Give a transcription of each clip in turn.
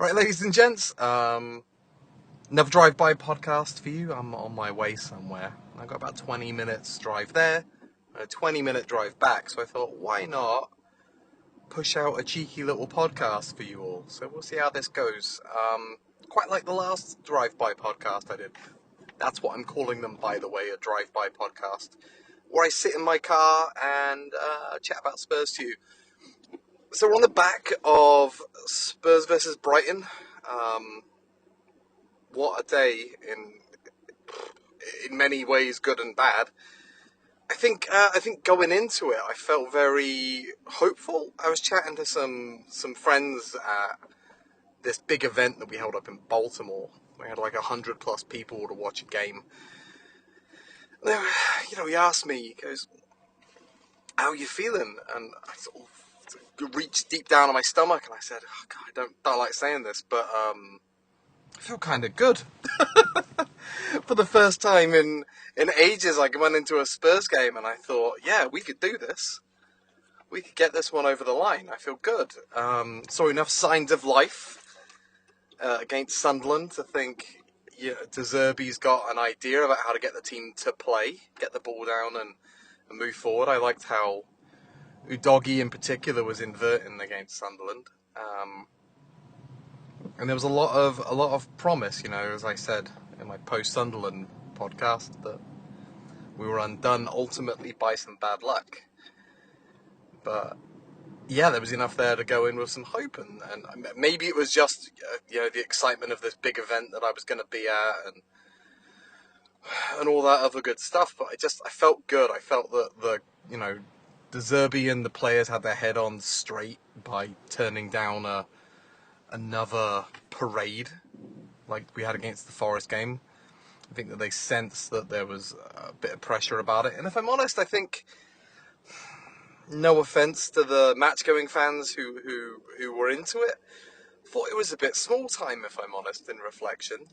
Right, ladies and gents, another drive-by podcast for you. I'm on my way somewhere. I've got about 20 minutes drive there, and a 20-minute drive back, so I thought, why not push out a cheeky little podcast for you all? So we'll see how this goes. Quite like the last drive-by podcast I did. That's what I'm calling them, by the way, a drive-by podcast, where I sit in my car and chat about Spurs to you. So we're on the back of Spurs versus Brighton. What a day in many ways, good and bad. I think going into it, I felt very hopeful. I was chatting to some friends at this big event that we held up in Baltimore. We had like 100 plus people to watch a game. And he asked me, he goes, "How are you feeling?" And I sort of reached deep down in my stomach and I said, "Oh God, I don't like saying this, but I feel kind of good." For the first time in ages, I went into a Spurs game and I thought, yeah, we could do this. We could get this one over the line. I feel good. Saw enough signs of life against Sunderland to think, De Zerbi's got an idea about how to get the team to play, get the ball down and move forward. I liked how Udogie in particular was inverting against Sunderland. And there was a lot of promise, as I said in my post-Sunderland podcast, that we were undone ultimately by some bad luck. But yeah, there was enough there to go in with some hope, and maybe it was just the excitement of this big event that I was going to be at, and all that other good stuff. But I felt good. I felt that De Zerbi and the players had their head on straight by turning down another parade like we had against the Forest game. I think that they sensed that there was a bit of pressure about it. And if I'm honest, I think, no offence to the match-going fans who were into it, thought it was a bit small time, if I'm honest, in reflection.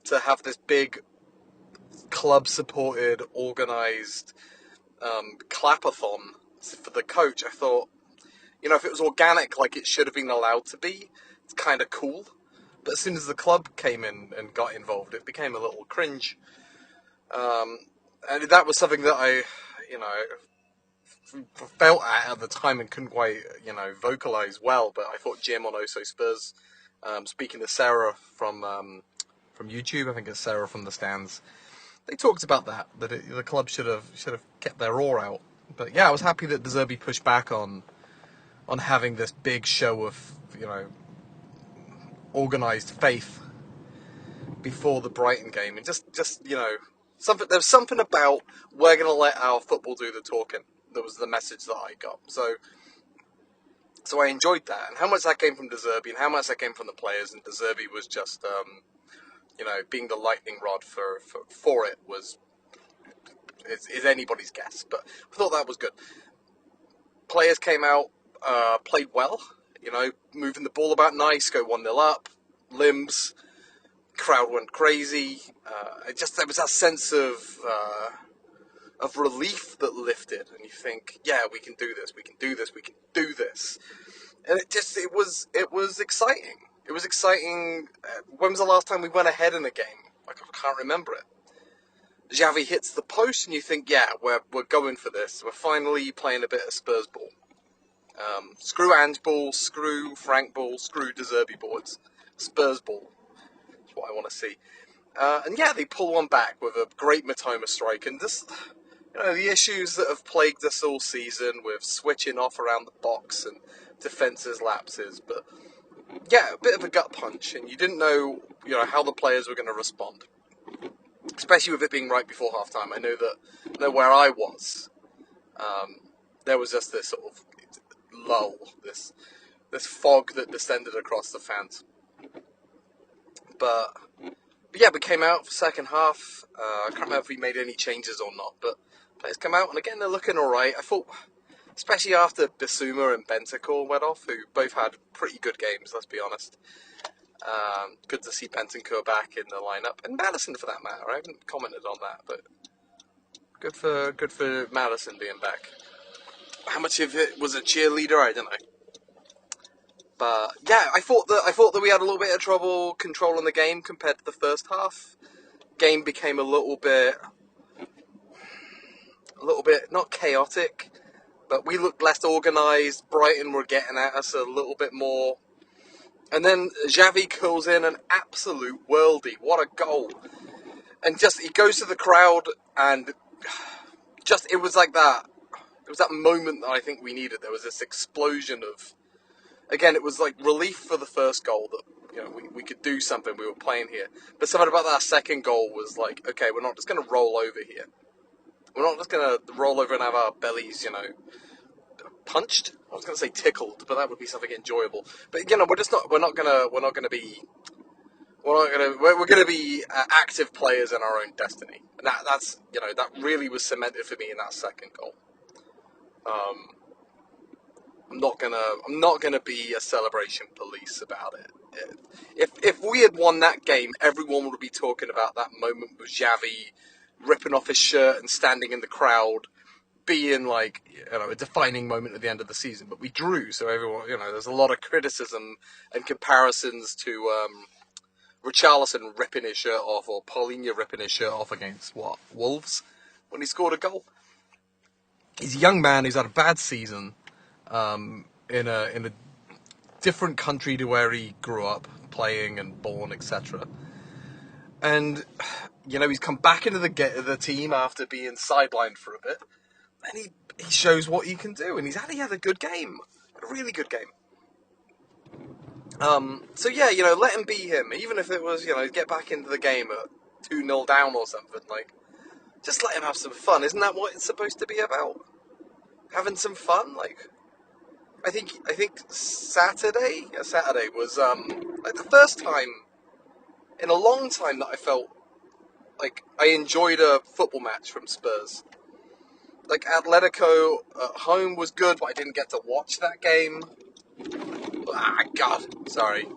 To have this big club-supported, organised clapathon for the coach, I thought, if it was organic like it should have been allowed to be, it's kind of cool. But as soon as the club came in and got involved, it became a little cringe. And that was something that I, felt at the time and couldn't quite, vocalise well. But I thought Jim on Also Spurs, speaking to Sarah from YouTube, I think it's Sarah from the Stands, they talked about that the club should have kept their roar out. But yeah, I was happy that De Zerbi pushed back on having this big show of, organised faith before the Brighton game, and just there's something about, we're going to let our football do the talking. That was the message that I got. So I enjoyed that, and how much that came from De Zerbi and how much that came from the players, and De Zerbi was just being the lightning rod for it is anybody's guess, but I thought that was good. Players came out, played well, moving the ball about nice, go 1-0 up, limbs, crowd went crazy. There was that sense of relief that lifted, and you think, yeah, we can do this, we can do this, we can do this. And it was exciting. It was exciting. When was the last time we went ahead in a game? I can't remember it. Xavi hits the post and you think, yeah, we're going for this. We're finally playing a bit of Spurs ball. Screw Ange ball, screw Frank ball, screw De Zerbi ball. It's Spurs ball. That's what I want to see. And yeah, they pull one back with a great Matoma strike. And this, the issues that have plagued us all season with switching off around the box and defences lapses. But yeah, a bit of a gut punch. And you didn't know, how the players were going to respond. Especially with it being right before half-time. I know where I was. There was just this sort of lull, this fog that descended across the fans. But yeah, we came out for second half. I can't remember if we made any changes or not, but players come out, and again, they're looking alright. I thought, especially after Bissouma and Bentancur went off, who both had pretty good games, let's be honest. Good to see Bentancur back in the lineup, and Maddison for that matter. I haven't commented on that, but good for Maddison being back. How much of it was a cheerleader, I don't know. But yeah, I thought that we had a little bit of trouble controlling the game compared to the first half. Game became a little bit not chaotic, but we looked less organised. Brighton were getting at us a little bit more. And then Xavi curls in an absolute worldie. What a goal. And just, he goes to the crowd and just, it was like that. It was that moment that I think we needed. There was this explosion of, again, it was like relief for the first goal that, we could do something. We were playing here. But something about that second goal was like, okay, we're not just going to roll over here. We're not just going to roll over and have our bellies, punched. I was going to say tickled, but that would be something enjoyable. But we're not going to be active players in our own destiny. And that's that really was cemented for me in that second goal. I'm not gonna be a celebration police about it. If we had won that game, everyone would be talking about that moment with Xavi ripping off his shirt and standing in the crowd, being like, a defining moment at the end of the season. But we drew, so everyone, there's a lot of criticism and comparisons to Richarlison ripping his shirt off, or Paulinho ripping his shirt off against Wolves when he scored a goal. He's a young man who's had a bad season. In a different country to where he grew up playing and born, etc. And he's come back into the team after being sidelined for a bit, and he shows what he can do. And he had a good game, a really good game. So yeah, let him be him, even if it was get back into the game at 2-0 down or something. Like, just let him have some fun. Isn't that what it's supposed to be about? Having some fun, like. I think Saturday was like the first time in a long time that I felt like I enjoyed a football match from Spurs. Like, Atletico at home was good, but I didn't get to watch that game. God, sorry.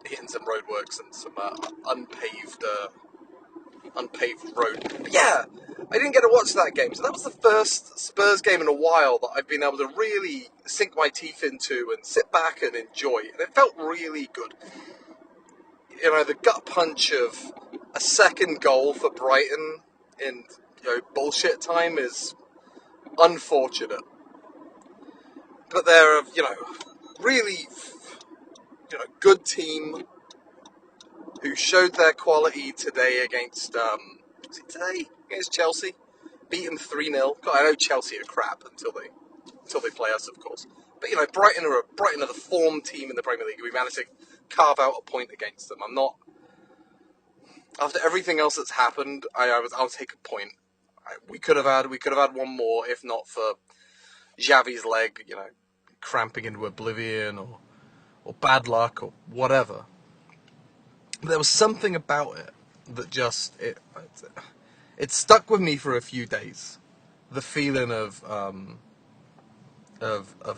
Hitting some roadworks and some unpaved road. But yeah, I didn't get to watch that game, so that was the first Spurs game in a while that I've been able to really sink my teeth into and sit back and enjoy, and it felt really good. The gut punch of a second goal for Brighton in bullshit time is unfortunate, but they're really good team who showed their quality today against against Chelsea. Beat them 3-0. God, I know Chelsea are crap until they play us, of course. But Brighton are the form team in the Premier League. We managed to carve out a point against them. I'm not. After everything else that's happened, I'll take a point. We could have had one more if not for Xavi's leg, cramping into oblivion or bad luck or whatever. But there was something about it that just it stuck with me for a few days. The feeling of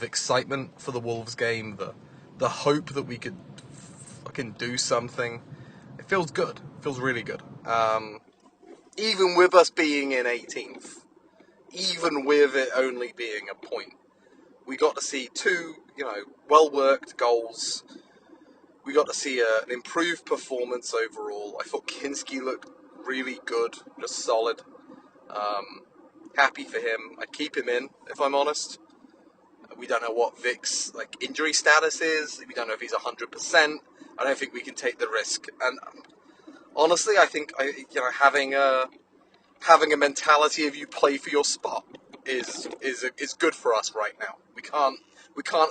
excitement for the Wolves game, the hope that we could fucking do something. It feels good. It feels really good. Even with us being in 18th, even with it only being a point, we got to see two, well-worked goals. We got to see an improved performance overall. I thought Kinski looked really good, just solid. Happy for him. I'd keep him in, if I'm honest. We don't know what Vic's injury status is. We don't know if he's 100%. I don't think we can take the risk. And honestly, I think having a mentality of you play for your spot is good for us right now. We can't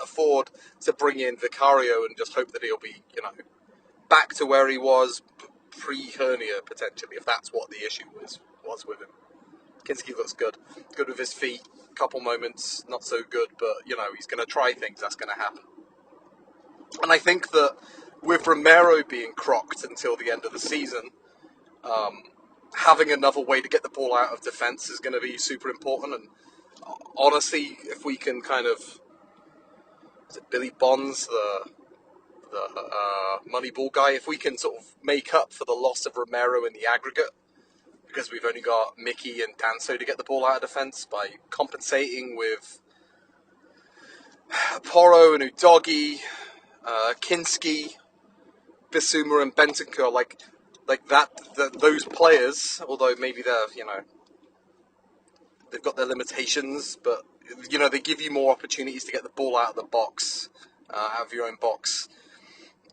afford to bring in Vicario and just hope that he'll be back to where he was pre-hernia potentially, if that's what the issue was with him. Kinski looks good with his feet. Couple moments not so good, but he's going to try things. That's going to happen. And I think that with Romero being crocked until the end of the season, having another way to get the ball out of defence is going to be super important. And honestly, if we can kind of, is it Billy Bonds, the Moneyball guy, if we can sort of make up for the loss of Romero in the aggregate, because we've only got Mickey and Danso to get the ball out of defence, by compensating with Porro and Udogie, Kinski, Bissouma and Bentancur, like those players, although maybe they've got their limitations, but they give you more opportunities to get the ball out of the box, out of your own box,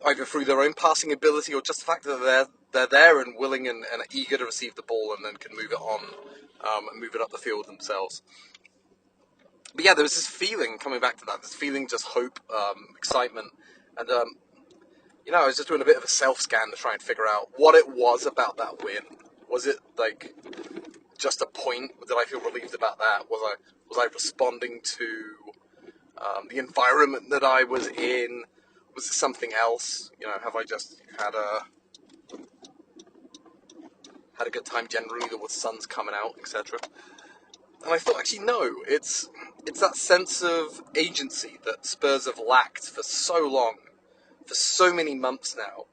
either through their own passing ability or just the fact that they're there and willing and eager to receive the ball and then can move it on and move it up the field themselves. But yeah, there was this feeling, coming back to that, this feeling, just hope, excitement, and I was just doing a bit of a self-scan to try and figure out what it was about that win. Was it like just a point? Did I feel relieved about that? Was I responding to the environment that I was in? Was it something else? Have I just had a good time generally? The sun's coming out, etc. And I thought, actually, no. It's that sense of agency that Spurs have lacked for so long, for so many months now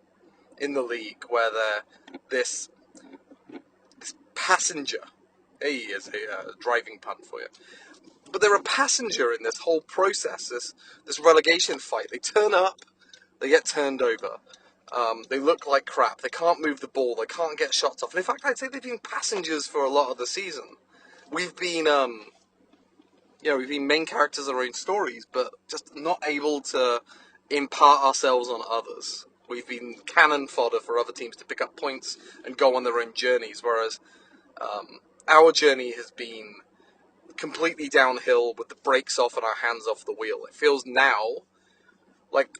in the league, where they're this passenger. Hey, is a driving pun for you. But they're a passenger in this whole process, this relegation fight. They turn up, they get turned over. They look like crap. They can't move the ball. They can't get shots off. And in fact, I'd say they've been passengers for a lot of the season. We've been, we've been main characters of our own stories, but just not able to impart ourselves on others. We've been cannon fodder for other teams to pick up points and go on their own journeys, whereas our journey has been completely downhill with the brakes off and our hands off the wheel. It feels now like,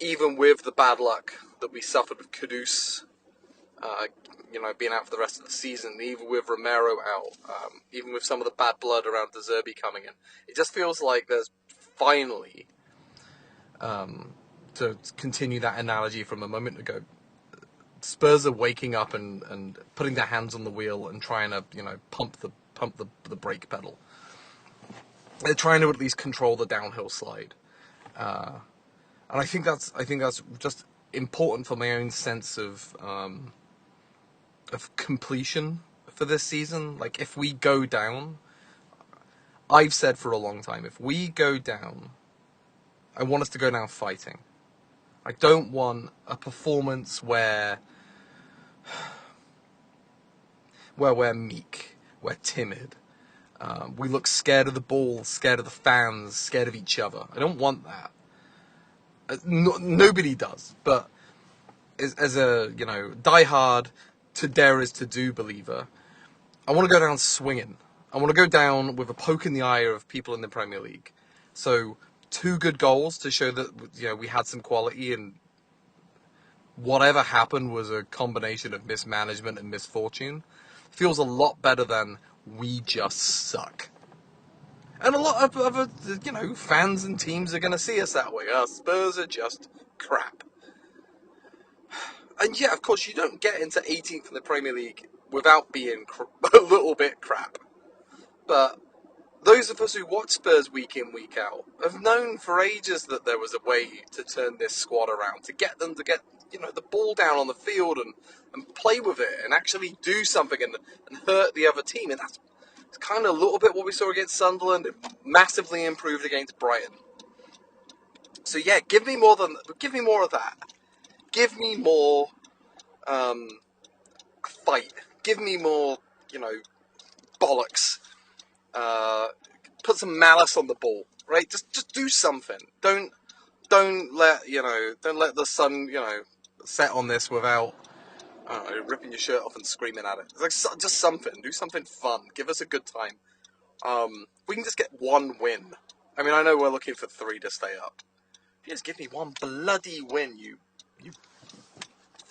even with the bad luck that we suffered with Kudus, being out for the rest of the season, even with Romero out, even with some of the bad blood around De Zerbi coming in, it just feels like there's finally, to continue that analogy from a moment ago, Spurs are waking up and putting their hands on the wheel and trying to, pump the brake pedal. They're trying to at least control the downhill slide. And I think that's just important for my own sense of completion for this season. Like, if we go down, I've said for a long time, if we go down, I want us to go down fighting. I don't want a performance where we're meek, we're timid, we look scared of the ball, scared of the fans, scared of each other. I don't want that. Nobody does, but as a diehard, to dare is to do believer, I want to go down swinging. I want to go down with a poke in the eye of people in the Premier League. So 2 good goals to show that we had some quality, and whatever happened was a combination of mismanagement and misfortune. Feels a lot better than we just suck. And a lot of fans and teams are going to see us that way. Spurs are just crap. And yeah, of course, you don't get into 18th in the Premier League without being a little bit crap. But those of us who watch Spurs week in, week out, have known for ages that there was a way to turn this squad around, to get them to get the ball down on the field and play with it and actually do something and hurt the other team. And that's kind of a little bit what we saw against Sunderland. It massively improved against Brighton. So yeah, give me more of that. Give me more fight. Give me more, bollocks. Put some malice on the ball, right? Just do something. Don't let the sun, set on this without, ripping your shirt off and screaming at it. It's like, just something. Do something fun. Give us a good time. We can just get 1 win. I mean, I know we're looking for 3 to stay up. If you just give me 1 bloody win, you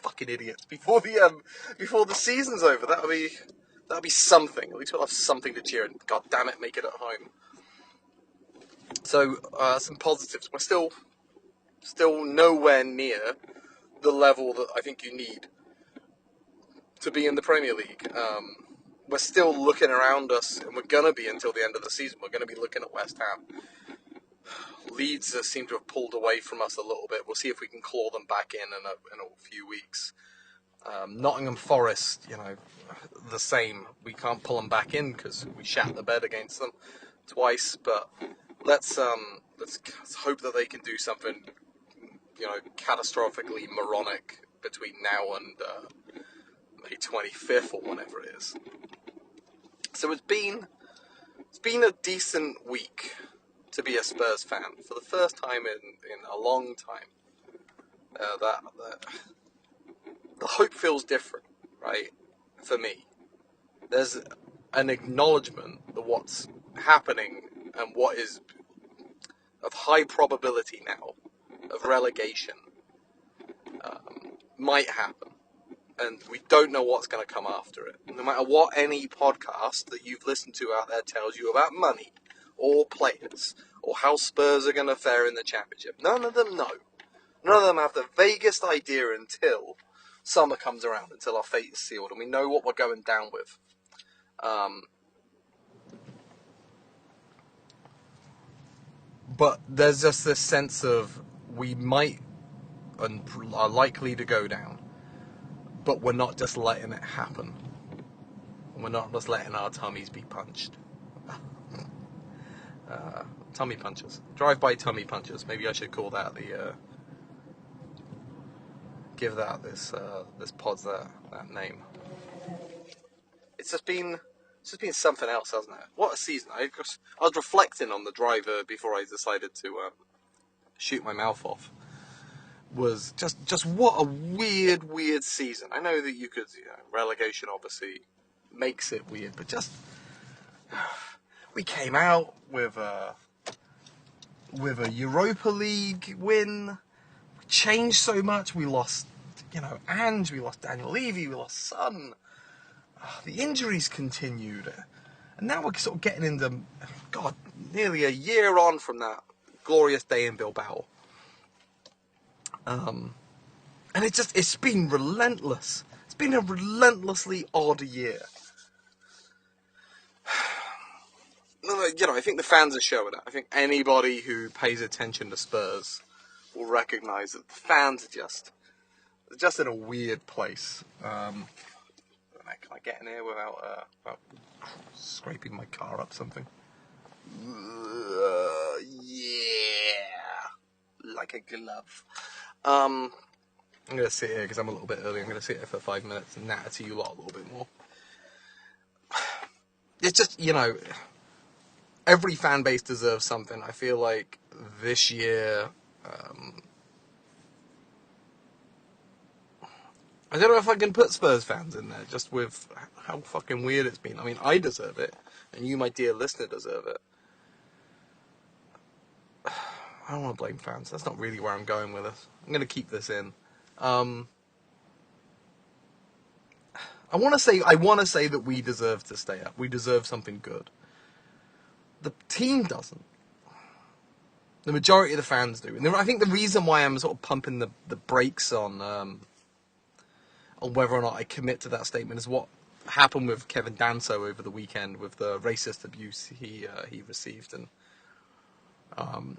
fucking idiots, before the season's over, that'll be something. At least we'll have something to cheer, and god damn it, make it at home. So some positives. We're still nowhere near the level that I think you need to be in the Premier League. We're still looking around us, and we're gonna be until the end of the season. We're gonna be looking at West Ham. Leeds seem to have pulled away from us a little bit. We'll see if we can claw them back in a few weeks. Nottingham Forest, the same. We can't pull them back in because we shat the bed against them twice. But let's hope that they can do something, catastrophically moronic between now and May 25th or whenever it is. So it's been a decent week to be a Spurs fan for the first time in a long time. That the hope feels different, right? For me, there's an acknowledgement that what's happening and what is of high probability now of relegation might happen, and we don't know what's going to come after it. No matter what any podcast that you've listened to out there tells you about money or players or how Spurs are going to fare in the Championship, none of them know. None of them have the vaguest idea until summer comes around, until our fate is sealed and we know what we're going down with. But there's just this sense of we might and are likely to go down, but we're not just letting it happen. We're not just letting our tummies be punched. Tummy punches. Drive-by tummy punches. Maybe I should call that give that this pod that name. It's just been something else, hasn't it? What a season! I was reflecting on the driver before I decided to shoot my mouth off. Was just what a weird season. I know that you could, relegation obviously makes it weird, but just we came out with a Europa League win. We changed so much. We lost, Ange. We lost Daniel Levy. We lost Son. The injuries continued, and now we're sort of getting into nearly a year on from that glorious day in Bilbao. And it's been relentless. It's been a relentlessly odd year. I think the fans are showing it. I think anybody who pays attention to Spurs will recognise that the fans are just in a weird place. Can I get in here without scraping my car up something? Yeah, like a glove. I'm going to sit here because I'm a little bit early. I'm going to sit here for 5 minutes and natter to you lot a little bit more. It's just, every fan base deserves something. I feel like this year, I don't know if I can put Spurs fans in there, just with how fucking weird it's been. I mean, I deserve it, and you, my dear listener, deserve it. I don't want to blame fans. That's not really where I'm going with this. I'm going to keep this in. I want to say that we deserve to stay up. We deserve something good. The team doesn't. The majority of the fans do. And I think the reason why I'm sort of pumping the brakes on whether or not I commit to that statement is what happened with Kevin Danso over the weekend with the racist abuse he received, and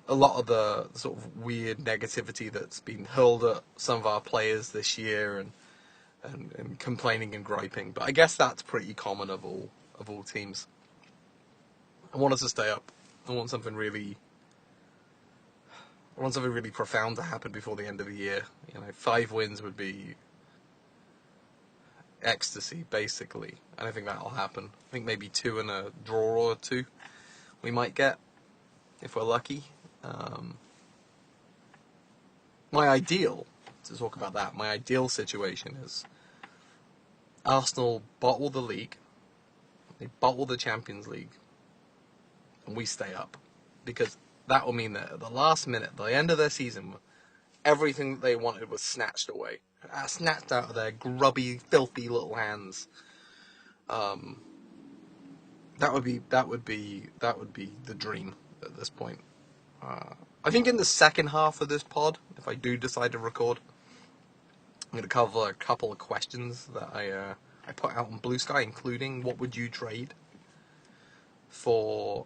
a lot of the sort of weird negativity that's been hurled at some of our players this year, and complaining and griping. But I guess that's pretty common of all teams. I want us to stay up. I want something really profound to happen before the end of the year. 5 wins would be ecstasy, basically. And I think that'll happen. I think maybe 2 and a draw or 2 we might get, if we're lucky. My ideal situation is Arsenal bottle the league, they bottle the Champions League, and we stay up. Because that will mean that at the last minute, the end of their season, everything that they wanted was snatched away. Snatched out of their grubby, filthy little hands. That would be the dream at this point. I think in the second half of this pod, if I do decide to record, I'm going to cover a couple of questions that I put out on Bluesky, including what would you trade for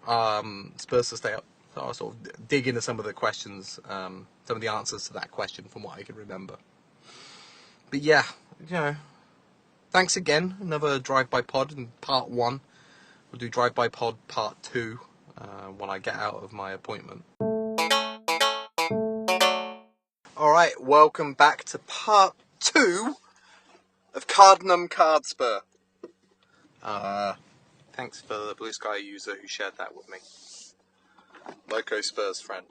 Spurs to stay up. So I'll sort of dig into some of the questions, some of the answers to that question from what I can remember. But yeah, thanks again. Another drive-by pod in part 1. We'll do drive-by pod part 2 when I get out of my appointment. Alright, welcome back to part 2 of Tottenham Cardspur. Thanks for the Bluesky user who shared that with me. Loco Spurs friend.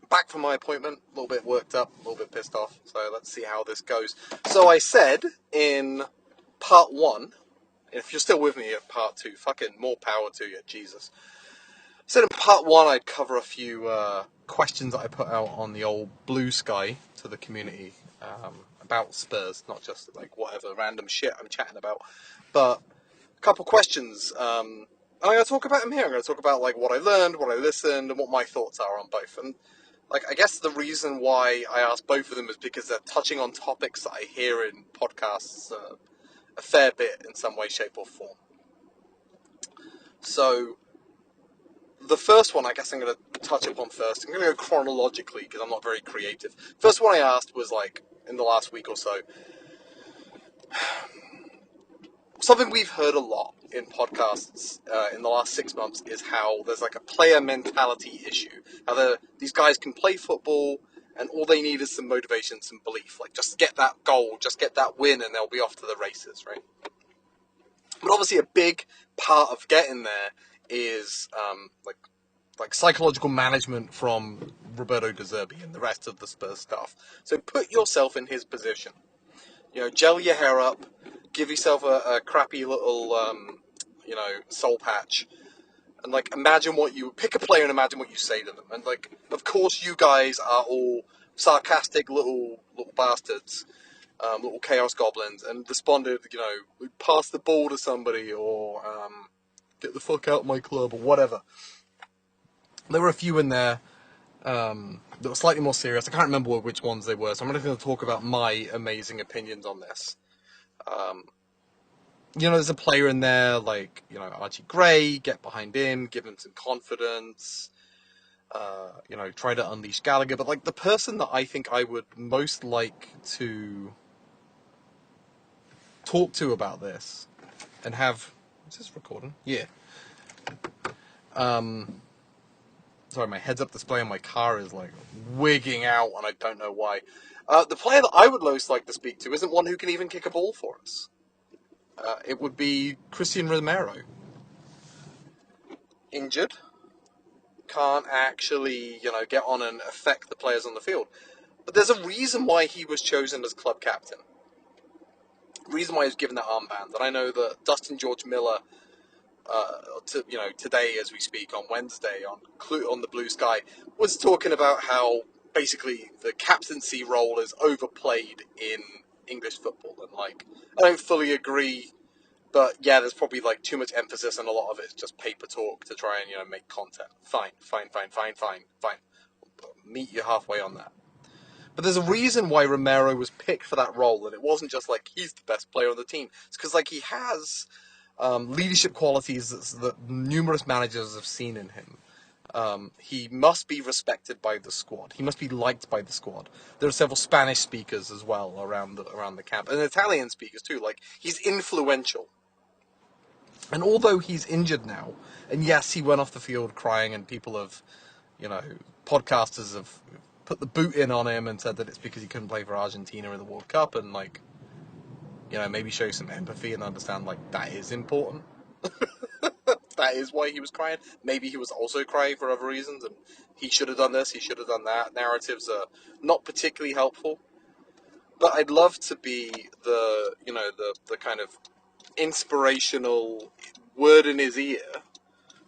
Back from my appointment, a little bit worked up, a little bit pissed off, so let's see how this goes. So I said in part 1, if you're still with me at part 2, fucking more power to you, Jesus. I said in part 1 I'd cover a few questions that I put out on the old Bluesky to the community about Spurs, not just like whatever random shit I'm chatting about, but a couple questions. I'm going to talk about them here. I'm going to talk about like what I learned, what I listened, and what my thoughts are on both. And like, I guess the reason why I asked both of them is because they're touching on topics that I hear in podcasts a fair bit in some way, shape, or form. So, the first one I guess I'm going to touch upon first. I'm going to go chronologically because I'm not very creative. First one I asked was like, in the last week or so, something we've heard a lot in podcasts in the last 6 months is how there's like a player mentality issue. How these guys can play football and all they need is some motivation, some belief. Like, just get that goal, just get that win, and they'll be off to the races, right? But obviously a big part of getting there is like psychological management from Roberto De Zerbi and the rest of the Spurs staff. So put yourself in his position. You know, gel your hair up, give yourself a crappy little, soul patch, and, like, pick a player and imagine what you say to them. And, like, of course you guys are all sarcastic little bastards, little chaos goblins, and responded, pass the ball to somebody, or, get the fuck out of my club, or whatever. There were a few in there that were slightly more serious. I can't remember which ones they were, so I'm not going to talk about my amazing opinions on this. There's a player in there like, Archie Gray, get behind him, give him some confidence, try to unleash Gallagher. But, like, the person that I think I would most like to talk to about this and have... Is this recording? Yeah. Sorry, my heads-up display on my car is, like, wigging out, and I don't know why. The player that I would most like to speak to isn't one who can even kick a ball for us. It would be Christian Romero. Injured. Can't actually, get on and affect the players on the field. But there's a reason why he was chosen as club captain. Reason why he was given that armband. And I know that Dustin George Miller... today as we speak on Wednesday on the Bluesky, was talking about how basically the captaincy role is overplayed in English football, and like, I don't fully agree, but yeah, there's probably like too much emphasis and a lot of it's just paper talk to try and make content. Fine. Meet you halfway on that. But there's a reason why Romero was picked for that role, and it wasn't just like he's the best player on the team. It's because like he has leadership qualities that numerous managers have seen in him. He must be respected by the squad. He must be liked by the squad. There are several Spanish speakers as well around the camp, and Italian speakers too. Like, he's influential. And although he's injured now, and yes, he went off the field crying, and people have, podcasters have put the boot in on him and said that it's because he couldn't play for Argentina in the World Cup, and like, maybe show some empathy and understand, like, that is important. That is why he was crying. Maybe he was also crying for other reasons, and he should have done this, he should have done that. Narratives are not particularly helpful. But I'd love to be the kind of inspirational word in his ear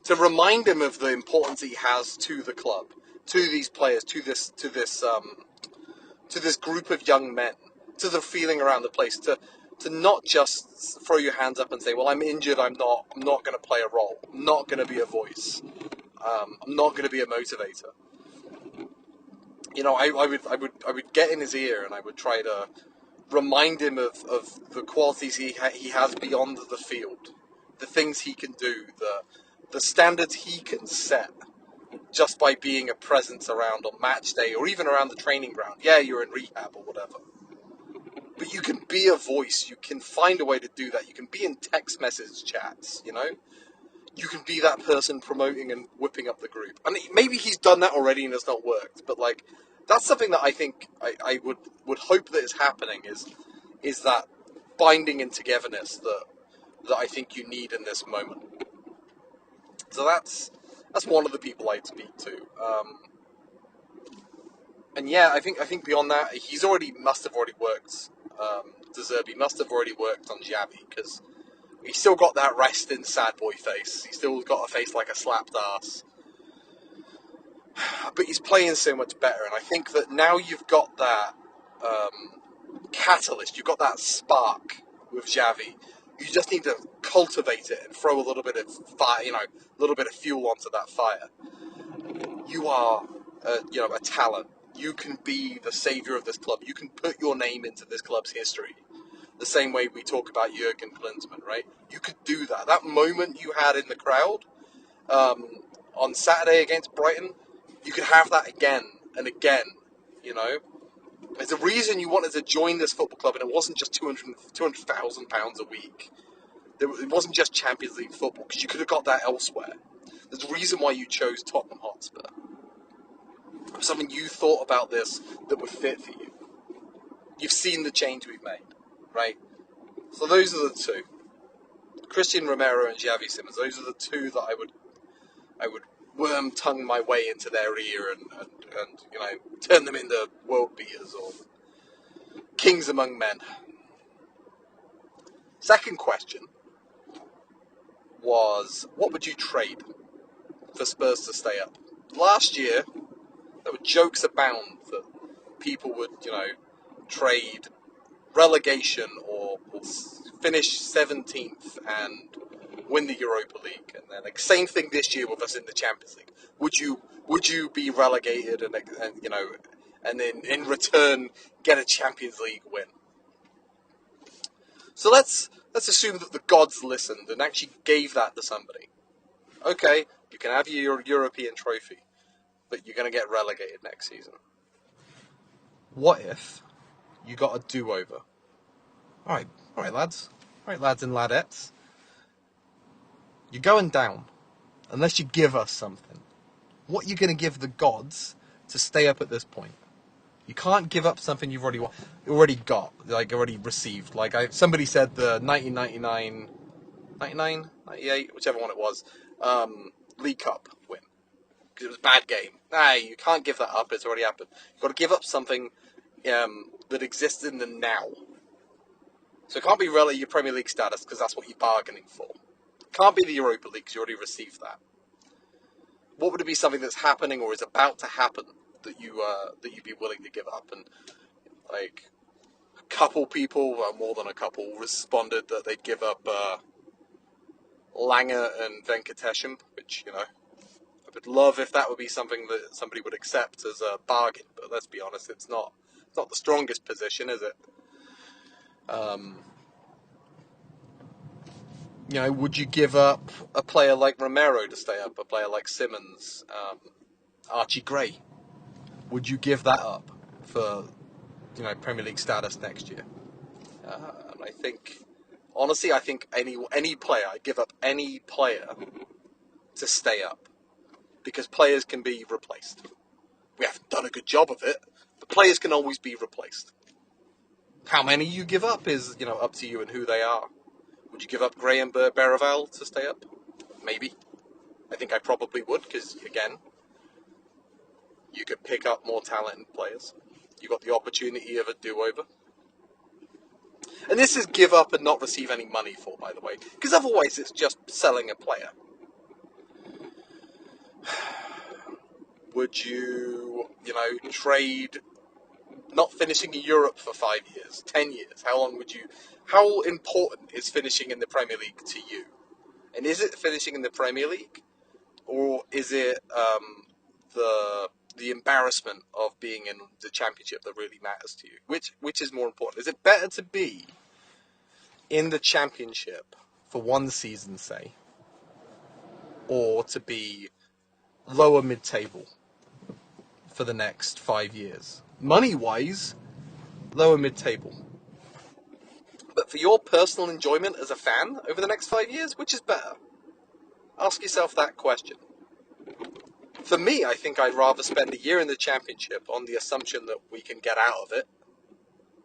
to remind him of the importance he has to the club, to these players, to this group of young men, to the feeling around the place, to not just throw your hands up and say, well, I'm injured, I'm not going to play a role, I'm not going to be a voice, I'm not going to be a motivator. I would get in his ear and I would try to remind him of the qualities he has beyond the field, the things he can do, the standards he can set just by being a presence around on match day or even around the training ground. Yeah, you're in rehab or whatever. But you can be a voice. You can find a way to do that. You can be in text message chats, you can be that person promoting and whipping up the group. And maybe he's done that already and it's not worked, but like that's something that I think I would hope that is happening is that binding and togetherness that I think you need in this moment. So that's one of the people I'd speak to. And yeah, I think beyond that, must have already worked. De Zerbi must have already worked on Xavi because he's still got that resting sad boy face. He's still got a face like a slapped ass. But he's playing so much better, and I think that now you've got that catalyst, you've got that spark with Xavi. You just need to cultivate it and throw a little bit of fire, a little bit of fuel onto that fire. You are, a talent. You can be the saviour of this club. You can put your name into this club's history. The same way we talk about Jurgen Klinsmann, right? You could do that. That moment you had in the crowd on Saturday against Brighton, you could have that again and again, There's a reason you wanted to join this football club, and it wasn't just £200,000 a week. It wasn't just Champions League football, because you could have got that elsewhere. There's a reason why you chose Tottenham Hotspur. Something you thought about this that would fit for you. You've seen the change we've made, right? So those are the two. Christian Romero and Xavi Simons. Those are the two that I would worm-tongue my way into their ear and turn them into world beaters or kings among men. Second question was, what would you trade for Spurs to stay up? Last year, there were jokes abound that people would, trade relegation or finish 17th and win the Europa League, and then same thing this year with us in the Champions League. Would you be relegated and then in return get a Champions League win? So let's assume that the gods listened and actually gave that to somebody. Okay, you can have your European trophy, but you're going to get relegated next season. What if you got a do-over? All right, lads. All right, lads and ladettes. You're going down, unless you give us something. What are you going to give the gods to stay up at this point? You can't give up something you've already got, already received. Somebody said the 1999, 99, 98, whichever one it was, League Cup win. Because it was a bad game. You can't give that up, it's already happened. You've got to give up something that exists in the now. So it can't be your Premier League status, because that's what you're bargaining for. It can't be the Europa League, because you already received that. What would it be, something that's happening or is about to happen that you'd be willing to give up? And a couple people, more than a couple, responded that they'd give up Langer and Venkatesham, which I would love if that would be something that somebody would accept as a bargain. But let's be honest, it's not the strongest position, is it? Would you give up a player like Romero to stay up? A player like Simmons, Archie Gray? Would you give that up for, Premier League status next year? And I think, honestly, any player, I'd give up any player to stay up. Because players can be replaced. We haven't done a good job of it, but players can always be replaced. How many you give up is, up to you and who they are. Would you give up Graham Berraval to stay up? Maybe. I think I probably would, because, again, you could pick up more talented players. You got the opportunity of a do-over. And this is give up and not receive any money for, by the way, because otherwise it's just selling a player. Would you, trade not finishing in Europe for 5 years, 10 years? How important is finishing in the Premier League to you? And is it finishing in the Premier League? Or is it the embarrassment of being in the Championship that really matters to you? Which is more important? Is it better to be in the Championship for one season, say, or to be lower mid-table for the next 5 years? Money-wise, lower mid-table. But for your personal enjoyment as a fan over the next 5 years, which is better? Ask yourself that question. For me, I think I'd rather spend a year in the Championship on the assumption that we can get out of it.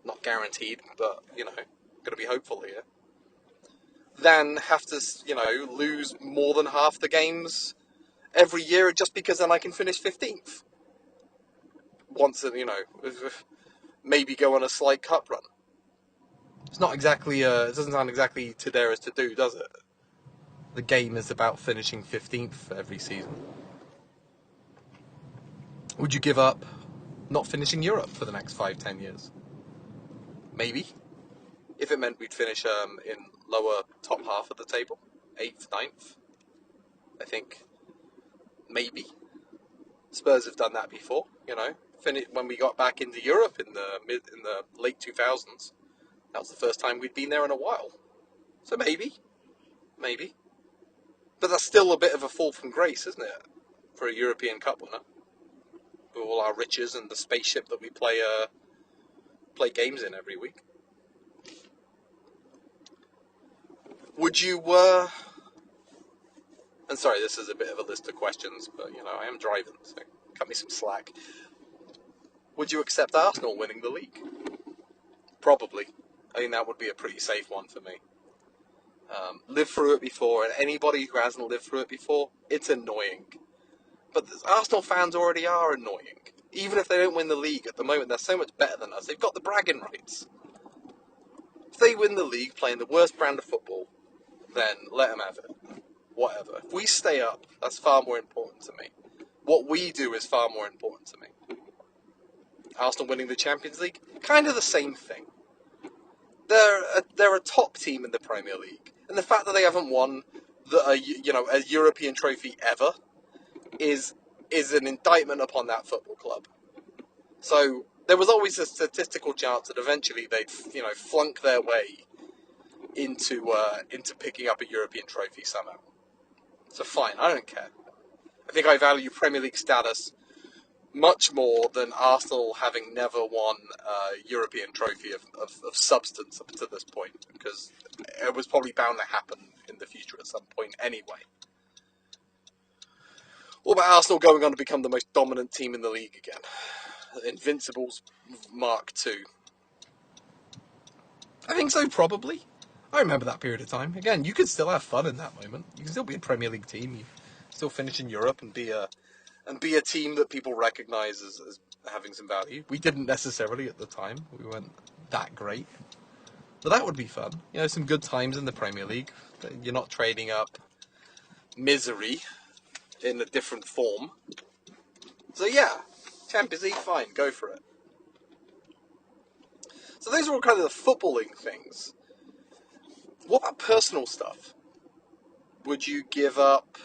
Not guaranteed, but, got to be hopeful here. Than have to, lose more than half the games every year just because then I can finish 15th. Once, maybe go on a slight cup run. It's not exactly, it doesn't sound exactly to dare as to do, does it? The game is about finishing 15th every season. Would you give up not finishing Europe for the next 5-10 years? Maybe. If it meant we'd finish in lower top half of the table, 8th, 9th, I think maybe. Spurs have done that before, when we got back into Europe in the late 2000s. That was the first time we'd been there in a while. So maybe. But that's still a bit of a fall from grace, isn't it? For a European Cup winner. With all our riches and the spaceship that we play games in every week. Would you, and sorry, this is a bit of a list of questions, but, I am driving, so cut me some slack. Would you accept Arsenal winning the league? Probably. I think that would be a pretty safe one for me. Lived through it before, and anybody who hasn't lived through it before, it's annoying. But the Arsenal fans already are annoying. Even if they don't win the league at the moment, they're so much better than us. They've got the bragging rights. If they win the league playing the worst brand of football, then let them have it. Whatever. If we stay up, that's far more important to me. What we do is far more important to me. Arsenal winning the Champions League, kind of the same thing. They're a top team in the Premier League, and the fact that they haven't won a European trophy ever is an indictment upon that football club. So there was always a statistical chance that eventually they'd flunk their way into picking up a European trophy somehow. So fine, I don't care. I think I value Premier League status much more than Arsenal having never won a European trophy of substance up to this point, because it was probably bound to happen in the future at some point anyway. What about Arsenal going on to become the most dominant team in the league again? Invincibles Mark II. I think so, probably. I remember that period of time. Again, you could still have fun in that moment. You can still be a Premier League team. You still finish in Europe and be a team that people recognise as having some value. We didn't necessarily at the time. We weren't that great. But that would be fun. Some good times in the Premier League. You're not trading up misery in a different form. So yeah, Champions League, fine, go for it. So those are all kind of the footballing things. What about personal stuff? Would you give up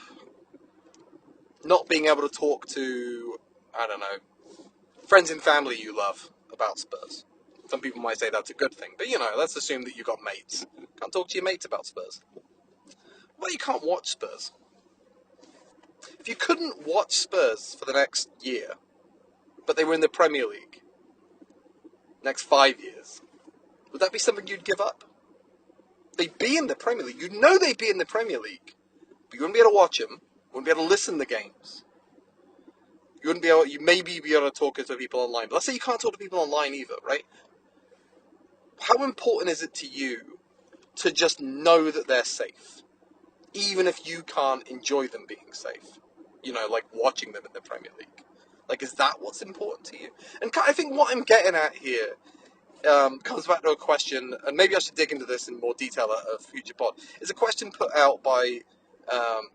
not being able to talk to, friends and family you love about Spurs? Some people might say that's a good thing, but let's assume that you've got mates. Can't talk to your mates about Spurs. Well, you can't watch Spurs. If you couldn't watch Spurs for the next year, but they were in the Premier League, next 5 years, would that be something you'd give up? They'd be in the Premier League. You'd know they'd be in the Premier League, but you wouldn't be able to watch them, wouldn't be able to listen to games. You maybe be able to talk to people online, but let's say you can't talk to people online either, right? How important is it to you to just know that they're safe, even if you can't enjoy them being safe? Like watching them in the Premier League. Like, is that what's important to you? And I think what I'm getting at here comes back to a question, and maybe I should dig into this in more detail at a future pod. It's a question put out by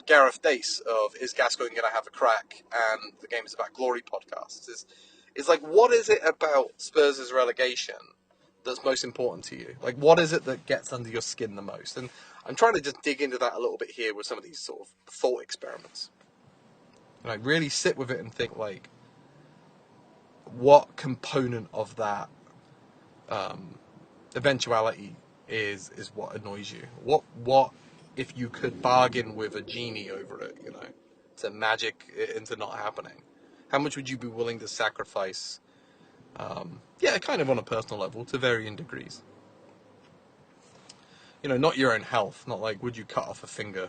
Gareth Dace of Is Gascoigne Going to Have a Crack? And the Game is About Glory podcasts. Is like, what is it about Spurs' relegation that's most important to you? Like, what is it that gets under your skin the most? And I'm trying to just dig into that a little bit here with some of these sort of thought experiments. And I really sit with it and think, like, what component of that eventuality is what annoys you? What if you could bargain with a genie over it, to magic it into not happening? How much would you be willing to sacrifice? Kind of on a personal level, to varying degrees. Not your own health. Not like, would you cut off a finger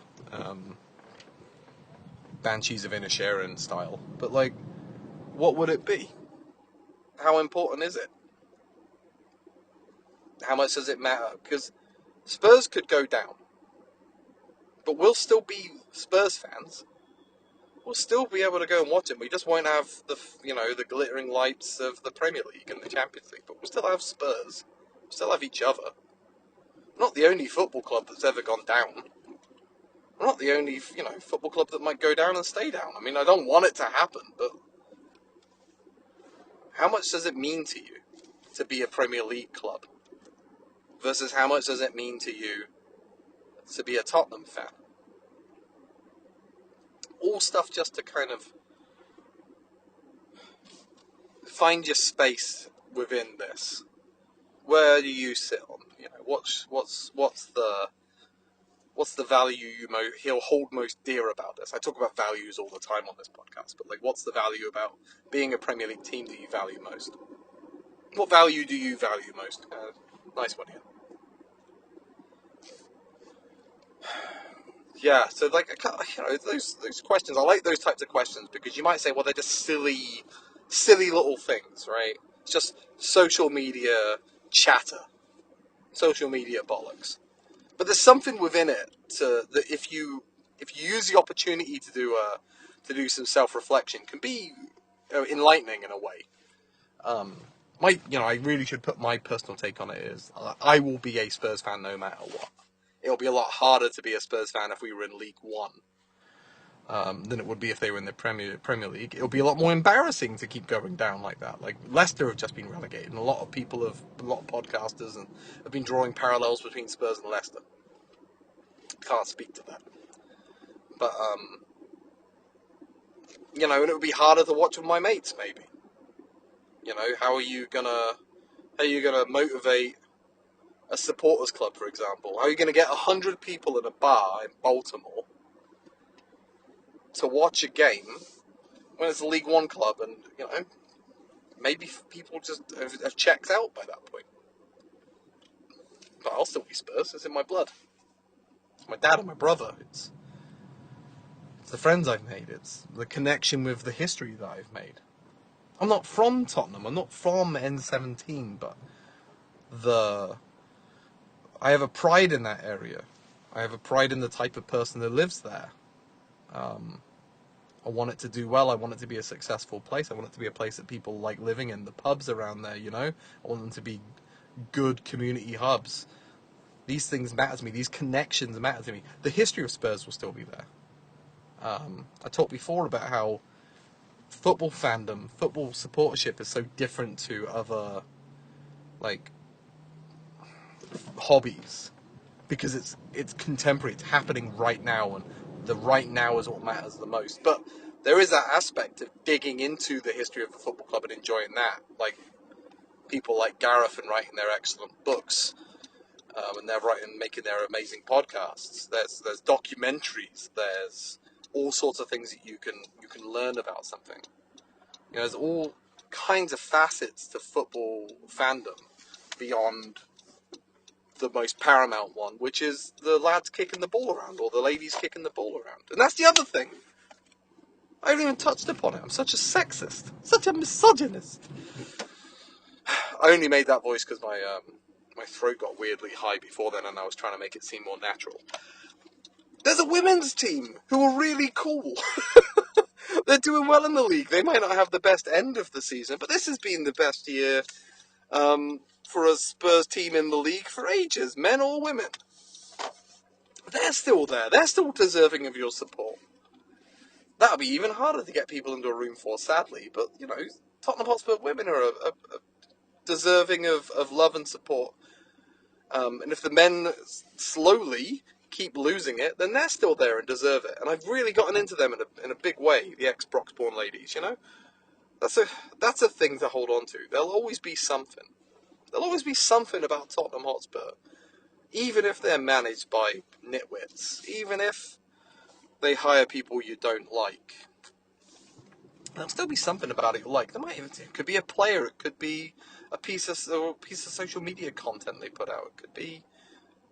Banshees of Inisherin style. But, like, what would it be? How important is it? How much does it matter? Because Spurs could go down, but we'll still be Spurs fans. We'll still be able to go and watch it. We just won't have the glittering lights of the Premier League and the Champions League, but we'll still have Spurs. We'll still have each other. We're not the only football club that's ever gone down. We're not the only, football club that might go down and stay down. I mean, I don't want it to happen, but how much does it mean to you to be a Premier League club versus how much does it mean to you to be a Tottenham fan? All stuff just to kind of find your space within this. Where do you sit on? What's the value he'll hold most dear about this? I talk about values all the time on this podcast, but what's the value about being a Premier League team that you value most? What value do you value most? Nice one here. Yeah, so those questions. I like those types of questions because you might say, well, they're just silly little things, right? It's just social media chatter, social media bollocks. But there's something within it that if you use the opportunity to do some self-reflection, can be enlightening in a way. I really should put my personal take on it is I will be a Spurs fan no matter what. It'll be a lot harder to be a Spurs fan if we were in League One than it would be if they were in the Premier League. It'll be a lot more embarrassing to keep going down like that. Like Leicester have just been relegated, and a lot of podcasters have been drawing parallels between Spurs and Leicester. Can't speak to that, but and it would be harder to watch with my mates. Maybe, how are you gonna motivate a supporters club, for example? How are you going to get 100 people in a bar in Baltimore to watch a game when it's a League One club and, maybe people just have checked out by that point? But I'll still be Spurs. It's in my blood. It's my dad and my brother. It's the friends I've made. It's the connection with the history that I've made. I'm not from Tottenham. I'm not from N17, but I have a pride in that area. I have a pride in the type of person that lives there. I want it to do well. I want it to be a successful place. I want it to be a place that people like living in. The pubs around there, I want them to be good community hubs. These things matter to me. These connections matter to me. The history of Spurs will still be there. I talked before about how football fandom, football supportership is so different to other, hobbies, because it's contemporary, it's happening right now, and the right now is what matters the most. But there is that aspect of digging into the history of the football club and enjoying that, like people like Gareth and writing their excellent books, and they're making their amazing podcasts. There's documentaries, there's all sorts of things that you can learn about something. There's all kinds of facets to football fandom beyond the most paramount one, which is the lads kicking the ball around or the ladies kicking the ball around. And that's the other thing. I haven't even touched upon it. I'm such a sexist, such a misogynist. I only made that voice because my throat got weirdly high before then, and I was trying to make it seem more natural. There's a women's team who are really cool. They're doing well in the league. They might not have the best end of the season, but this has been the best year for a Spurs team in the league for ages, men or women. They're still there. They're still deserving of your support. That'll be even harder to get people into a room for, sadly. But, Tottenham Hotspur women are deserving of love and support. And if the men slowly keep losing it, then they're still there and deserve it. And I've really gotten into them in a big way, the ex-Broxbourne ladies, That's a thing to hold on to. There'll always be something. There'll always be something about Tottenham Hotspur. Even if they're managed by nitwits. Even if they hire people you don't like. There'll still be something about it you like. It could be a player. It could be a piece of social media content they put out. It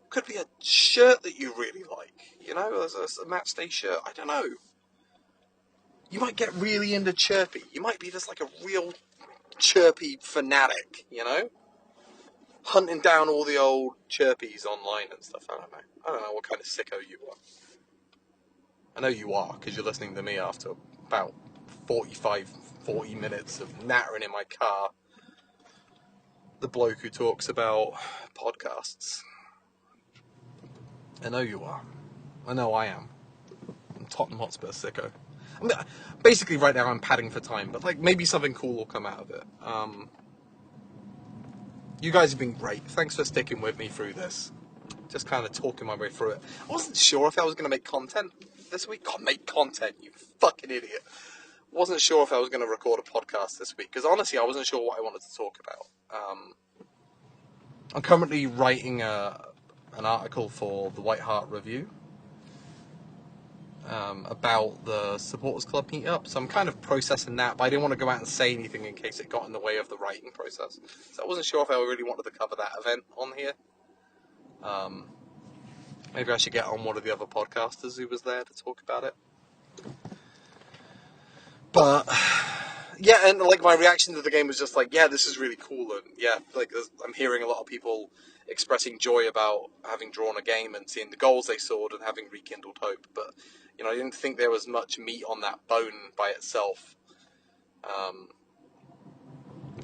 could be a shirt that you really like. A matchday shirt. I don't know. you might get really into chirpy. You might be just like a real chirpy fanatic, you know? Hunting down all the old chirpies online and stuff. I don't know what kind of sicko you are. I know you are, because you're listening to me after about 40 minutes of nattering in my car. The bloke who talks about podcasts. I know you are. I know I am. I'm Tottenham Hotspur sicko. I mean, basically, right now I'm padding for time, but like maybe something cool will come out of it. You guys have been great. Thanks for sticking with me through this. Just kind of talking my way through it. I wasn't sure if I was going to make content this week. God, make content, you fucking idiot. Wasn't sure if I was going to record a podcast this week, because honestly, I wasn't sure what I wanted to talk about. I'm currently writing an article for the White Hart Review about the Supporters Club meetup, so I'm kind of processing that, but I didn't want to go out and say anything in case it got in the way of the writing process. So I wasn't sure if I really wanted to cover that event on here. Maybe I should get on one of the other podcasters who was there to talk about it. But yeah, and like my reaction to the game was just like, yeah, this is really cool, and yeah, like I'm hearing a lot of people expressing joy about having drawn a game and seeing the goals they scored and having rekindled hope. But you know, I didn't think there was much meat on that bone by itself.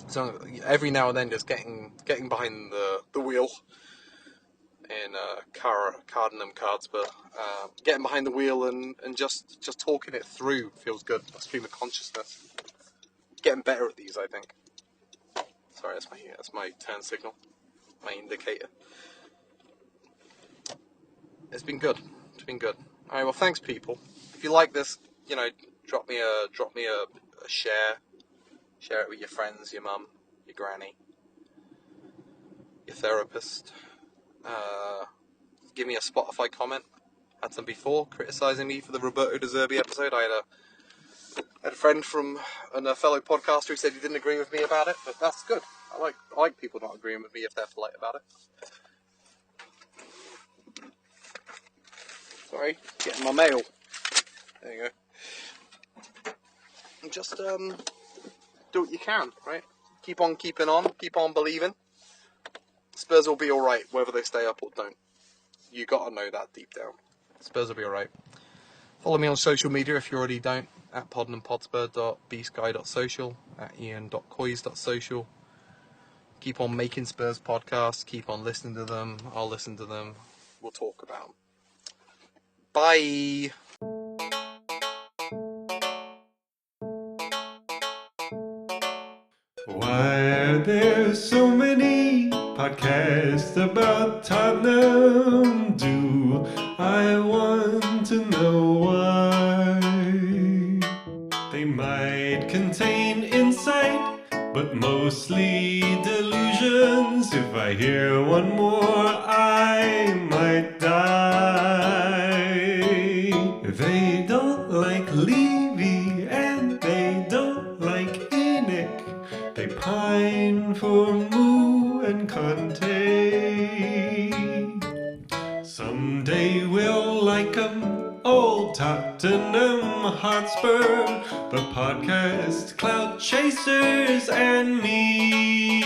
So every now and then, just getting behind the wheel in Poddingham, Cardsburg, getting behind the wheel and just talking it through feels good. A stream of consciousness. Getting better at these, I think. Sorry, that's my turn signal, my indicator. It's been good. It's been good. All right, well, thanks, people. If you like this, you know, drop me a share. Share it with your friends, your mum, your granny, your therapist. Give me a Spotify comment. Had some before criticising me for the Roberto De Zerbi episode. I had a friend from a fellow podcaster who said he didn't agree with me about it, but that's good. I like people not agreeing with me if they're polite about it. Sorry, getting my mail. There you go. And just do what you can, right? Keep on keeping on, keep on believing. Spurs will be alright, whether they stay up or don't. You gotta know that deep down. Spurs will be alright. Follow me on social media if you already don't, at podmobile.bsky.social, at iain.coys.social. Keep on making Spurs podcasts, keep on listening to them, I'll listen to them, we'll talk about them. Bye! Why are there so many podcasts about Tottenham? Do I want to know why? They might contain insight, but mostly delusions. If I hear one more, I might die. They don't like Levy and they don't like Enoch. They pine for Moo and Conte. Someday we'll like 'em, old Tottenham Hotspur, the podcast clout chasers and me.